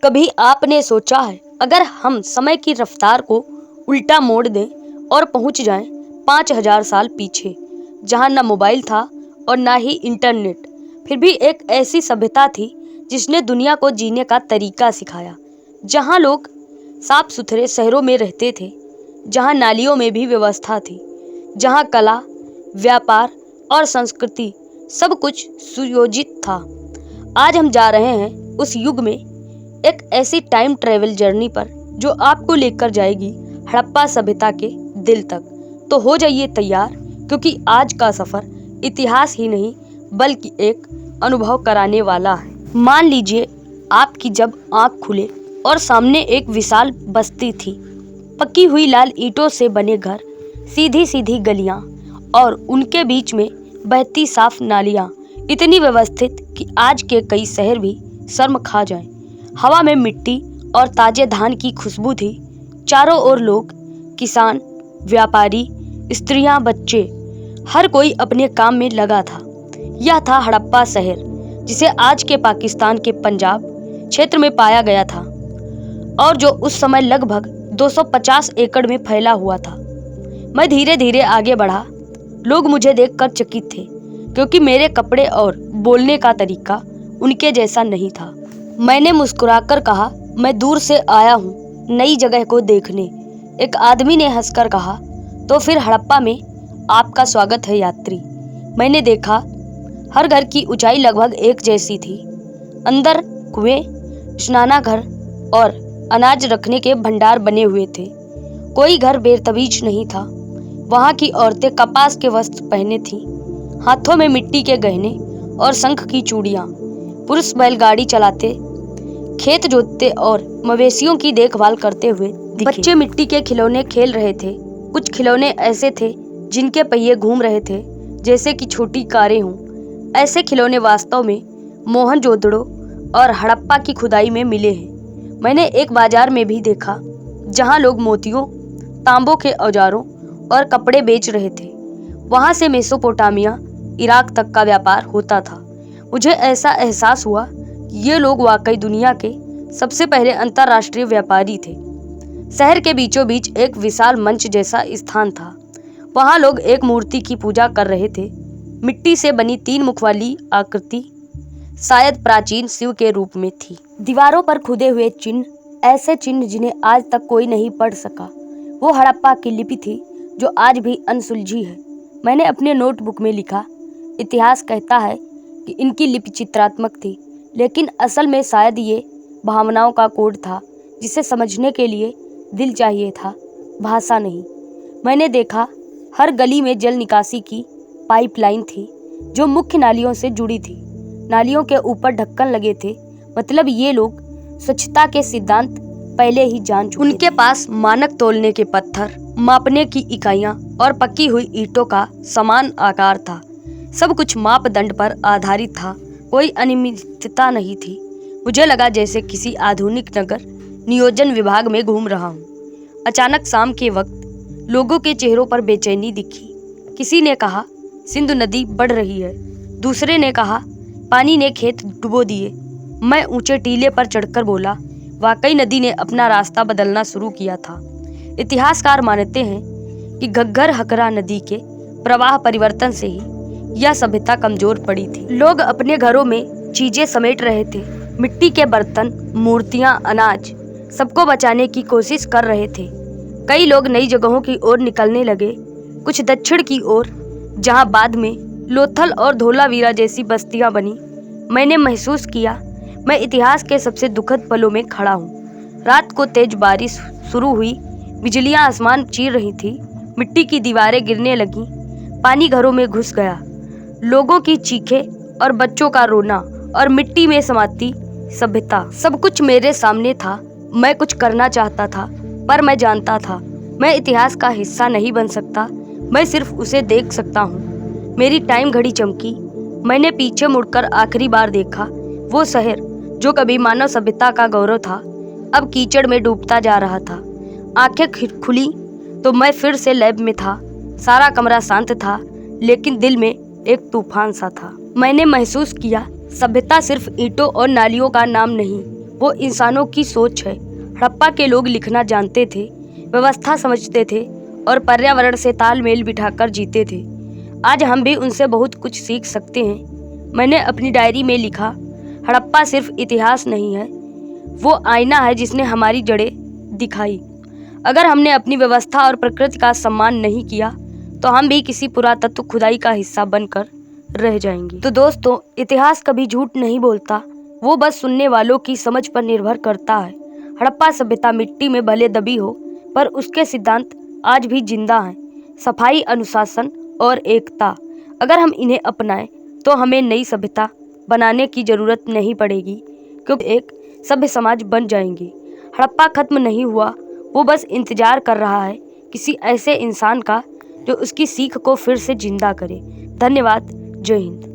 कभी आपने सोचा है अगर हम समय की रफ्तार को उल्टा मोड़ दें और पहुंच जाएं 5000 साल पीछे, जहां न मोबाइल था और ना ही इंटरनेट, फिर भी एक ऐसी सभ्यता थी जिसने दुनिया को जीने का तरीका सिखाया, जहां लोग साफ सुथरे शहरों में रहते थे, जहां नालियों में भी व्यवस्था थी, जहां कला, व्यापार और संस्कृति सब कुछ सुयोजित था। आज हम जा रहे हैं उस युग में, एक ऐसी टाइम ट्रेवल जर्नी पर जो आपको लेकर जाएगी हड़प्पा सभ्यता के दिल तक। तो हो जाइए तैयार, क्योंकि आज का सफर इतिहास ही नहीं बल्कि एक अनुभव कराने वाला है। मान लीजिए आपकी जब आंख खुले और सामने एक विशाल बस्ती थी, पक्की हुई लाल ईंटों से बने घर, सीधी सीधी गलियां और उनके बीच में बहती साफ नालियां, इतनी व्यवस्थित कि आज के कई शहर भी शर्म खा जाएं। हवा में मिट्टी और ताजे धान की खुशबू थी। चारों ओर लोग, किसान, व्यापारी, स्त्रियां, बच्चे, हर कोई अपने काम में लगा था। यह था हड़प्पा शहर, जिसे आज के पाकिस्तान के पंजाब क्षेत्र में पाया गया था और जो उस समय लगभग 250 एकड़ में फैला हुआ था। मैं धीरे धीरे आगे बढ़ा। लोग मुझे देखकर चकित थे, क्योंकि मेरे कपड़े और बोलने का तरीका उनके जैसा नहीं था। मैंने मुस्कुराकर कहा, मैं दूर से आया हूँ नई जगह को देखने। एक आदमी ने हंसकर कहा, तो फिर हड़प्पा में आपका स्वागत है यात्री। मैंने देखा, हर घर की ऊंचाई लगभग एक जैसी थी। अंदर कुएं, स्नानाघर और अनाज रखने के भंडार बने हुए थे। कोई घर बेतमीज नहीं था। वहाँ की औरतें कपास के वस्त्र पहने थीं, हाथों में मिट्टी के गहने और शंख की चूड़ियाँ। पुरुष बैलगाड़ी चलाते, खेत जोतते और मवेशियों की देखभाल करते हुए दिखे। बच्चे मिट्टी के खिलौने खेल रहे थे। कुछ खिलौने ऐसे थे जिनके पहिए घूम रहे थे जैसे कि छोटी कारें हों। ऐसे खिलौने वास्तव में मोहनजोदड़ो और हड़प्पा की खुदाई में मिले हैं। मैंने एक बाजार में भी देखा, जहां लोग मोतियों, तांबों के औजारों और कपड़े बेच रहे थे। वहां से मेसोपोटामिया, इराक तक का व्यापार होता था। मुझे ऐसा एहसास हुआ कि ये लोग वाकई दुनिया के सबसे पहले अंतर्राष्ट्रीय व्यापारी थे। शहर के बीचों बीच एक विशाल मंच जैसा स्थान था। वहां लोग एक मूर्ति की पूजा कर रहे थे। मिट्टी से बनी 3 मुख वाली आकृति शायद प्राचीन शिव के रूप में थी। दीवारों पर खुदे हुए चिन्ह, ऐसे चिन्ह जिन्हें आज तक कोई नहीं पढ़ सका। वो हड़प्पा की लिपि थी जो आज भी अनसुलझी है। मैंने अपने नोटबुक में लिखा, इतिहास कहता है कि इनकी लिपि चित्रात्मक थी, लेकिन असल में शायद ये भावनाओं का कोड था, जिसे समझने के लिए दिल चाहिए था, भाषा नहीं। मैंने देखा, हर गली में जल निकासी की पाइपलाइन थी जो मुख्य नालियों से जुड़ी थी। नालियों के ऊपर ढक्कन लगे थे, मतलब ये लोग स्वच्छता के सिद्धांत पहले ही जान चुके। उनके पास मानक तोलने के पत्थर, मापने की इकाइयां और पक्की हुई ईंटों का समान आकार था। सब कुछ मापदंड पर आधारित था, कोई अनियमितता नहीं थी। मुझे लगा जैसे किसी आधुनिक नगर नियोजन विभाग में घूम रहा हूँ। अचानक शाम के वक्त लोगों के चेहरों पर बेचैनी दिखी। किसी ने कहा, सिंधु नदी बढ़ रही है। दूसरे ने कहा, पानी ने खेत डुबो दिए। मैं ऊंचे टीले पर चढ़कर बोला, वाकई नदी ने अपना रास्ता बदलना शुरू किया था। इतिहासकार मानते हैं कि घग्गर हकरा नदी के प्रवाह परिवर्तन से ही यह सभ्यता कमजोर पड़ी थी। लोग अपने घरों में चीजें समेट रहे थे, मिट्टी के बर्तन, मूर्तियां, अनाज, सबको बचाने की कोशिश कर रहे थे। कई लोग नई जगहों की ओर निकलने लगे, कुछ दक्षिण की ओर, जहां बाद में लोथल और धोलावीरा जैसी बस्तियां बनी। मैंने महसूस किया मैं इतिहास के सबसे दुखद पलों में खड़ा हूँ। रात को तेज बारिश शुरू हुई, बिजलियां आसमान चीर रही थी, मिट्टी की दीवारें गिरने लगीं, पानी घरों में घुस गया। लोगों की चीखें और बच्चों का रोना और मिट्टी में समाती सभ्यता, सब कुछ मेरे सामने था। मैं कुछ करना चाहता था, पर मैं जानता था मैं इतिहास का हिस्सा नहीं बन सकता। मैं सिर्फ उसे देख सकता हूँ। मेरी टाइम घड़ी चमकी। मैंने पीछे मुड़कर आखिरी बार देखा। वो शहर जो कभी मानव सभ्यता का गौरव था, अब कीचड़ में डूबता जा रहा था। आंखें खुली तो मैं फिर से लैब में था। सारा कमरा शांत था, लेकिन दिल में एक तूफान सा था। मैंने महसूस किया, सभ्यता सिर्फ ईंटों और नालियों का नाम नहीं, वो इंसानों की सोच है। हड़प्पा के लोग लिखना जानते थे, व्यवस्था समझते थे और पर्यावरण से तालमेल बिठाकर जीते थे। आज हम भी उनसे बहुत कुछ सीख सकते हैं। मैंने अपनी डायरी में लिखा, हड़प्पा सिर्फ इतिहास नहीं है, वो आईना है जिसने हमारी जड़ें दिखाई। अगर हमने अपनी व्यवस्था और प्रकृति का सम्मान नहीं किया तो हम भी किसी पुरातत्व खुदाई का हिस्सा बनकर रह जाएंगे। तो दोस्तों, इतिहास कभी झूठ नहीं बोलता, वो बस सुनने वालों की समझ पर निर्भर करता है। हड़प्पा सभ्यता मिट्टी में भले दबी हो, पर उसके सिद्धांत आज भी जिंदा हैं। सफाई, अनुशासन और एकता। अगर हम इन्हें अपनाएं तो हमें नई सभ्यता बनाने की जरूरत नहीं पड़ेगी, क्योंकि एक सभ्य समाज बन जाएंगे। हड़प्पा खत्म नहीं हुआ, वो बस इंतजार कर रहा है किसी ऐसे इंसान का जो उसकी सीख को फिर से जिंदा करे। धन्यवाद। जय हिंद।